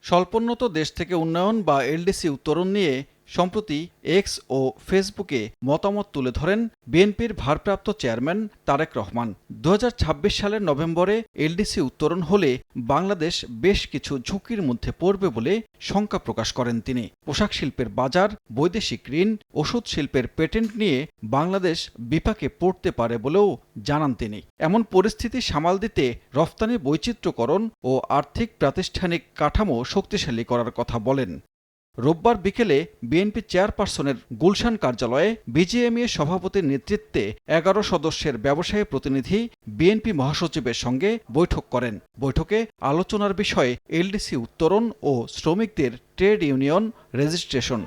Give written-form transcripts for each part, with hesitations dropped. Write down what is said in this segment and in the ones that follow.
স্বল্পোন্নত দেশ থেকে উন্নয়ন বা এলডিসি উত্তরণ নিয়ে সম্প্রতি এক্স ও ফেসবুকে মতামত তুলে ধরেন বিএনপির ভারপ্রাপ্ত চেয়ারম্যান তারেক রহমান। 2026 সালের নভেম্বরে এলডিসি উত্তরণ হলে বাংলাদেশ বেশ কিছু ঝুঁকির মধ্যে পড়বে বলে শঙ্কা প্রকাশ করেন তিনি। পোশাক শিল্পের বাজার, বৈদেশিক ঋণ, ওষুধ শিল্পের পেটেন্ট নিয়ে বাংলাদেশ বিপাকে পড়তে পারে বলেও জানান তিনি। এমন পরিস্থিতি সামাল দিতে রফতানি বৈচিত্র্যকরণ ও আর্থিক প্রাতিষ্ঠানিক কাঠামো শক্তিশালী করার কথা বলেন। রোববার বিকেলে বিএনপি চেয়ারপারসনের গুলশান কার্যালয়ে বিজিএমইএ সভাপতির নেতৃত্বে 11 সদস্যের ব্যবসায়ী প্রতিনিধি বিএনপি মহাসচিবের সঙ্গে বৈঠক করেন। বৈঠকে আলোচনার বিষয় এলডিসি উত্তরণ ও শ্রমিকদের ট্রেড ইউনিয়ন রেজিস্ট্রেশন।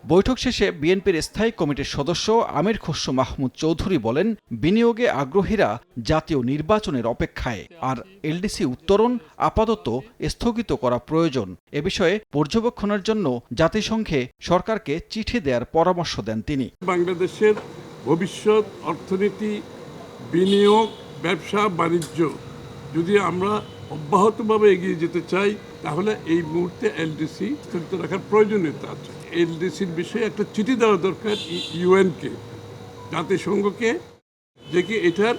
বৈঠক শেষে বিএনপির স্থায়ী কমিটির সদস্য আমির খসরু মাহমুদ চৌধুরী বলেন, বিনিয়োগে আগ্রহীরা জাতীয় নির্বাচনের অপেক্ষায়, আর এলডিসি উত্তরণ আপাতত স্থগিত করা প্রয়োজন। এ বিষয়ে পর্যবেক্ষণের জন্য জাতিসংঘে সরকারকে চিঠি দেওয়ার পরামর্শ দেন তিনি। বাংলাদেশের ভবিষ্যৎ অর্থনীতি, বিনিয়োগ, ব্যবসা বাণিজ্য যদি আমরা অব্যাহতভাবে এগিয়ে যেতে চাই, তাহলে এই মুহূর্তে এলডিসি স্থগিত রাখার প্রয়োজনীয়তা আছে। এলডিসির বিষয়ে একটা চিঠি দেওয়া দরকার ইউএনকে, জাতিসংঘকে, যে কি এটার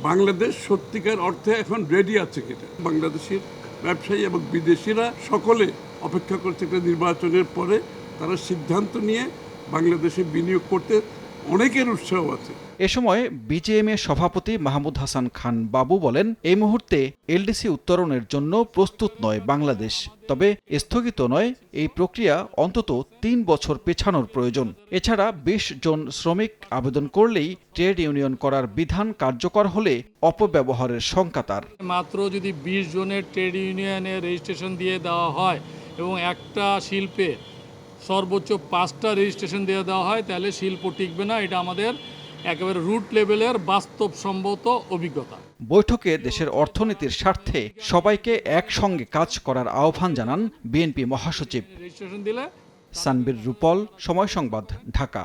বাংলাদেশ সত্যিকার অর্থে এখন রেডি আছে কিনা। বাংলাদেশের ব্যবসায়ী এবং বিদেশিরা সকলে অপেক্ষা করছে একটা নির্বাচনের পরে তারা সিদ্ধান্ত নিয়ে বাংলাদেশে বিনিয়োগ করতে অনেকের উৎসাহ আছে। এ সময় বিজিএমএ সভাপতি মাহমুদ হাসান খান বাবু বলেন, এই মুহূর্তে এলডিসি উত্তরণের জন্য প্রস্তুত নয় বাংলাদেশ, তবে স্থগিত নয়, এই প্রক্রিয়া অন্তত 3 বছর পেছানোর প্রয়োজন। এছাড়া 20 জন শ্রমিক আবেদন করলেই ট্রেড ইউনিয়ন করার বিধান কার্যকর হলে অপব্যবহারের শঙ্কা তার। মাত্র যদি 20 জনের ট্রেড ইউনিয়নের রেজিস্ট্রেশন দিয়ে দেওয়া হয় এবং একটা শিল্পে সর্বোচ্চ 5টা রেজিস্ট্রেশন দিয়ে দেওয়া হয়, তাহলে শিল্প টিকবে না। এটা আমাদের একেবারে রুট লেভেলের বাস্তবসম্মত অভিজ্ঞতা। বৈঠকে দেশের অর্থনীতির স্বার্থে সবাইকে একসঙ্গে কাজ করার আহ্বান জানান বিএনপি মহাসচিব। রেজিস্ট্রেশন দিলে সানবীর রূপল, সময় সংবাদ, ঢাকা।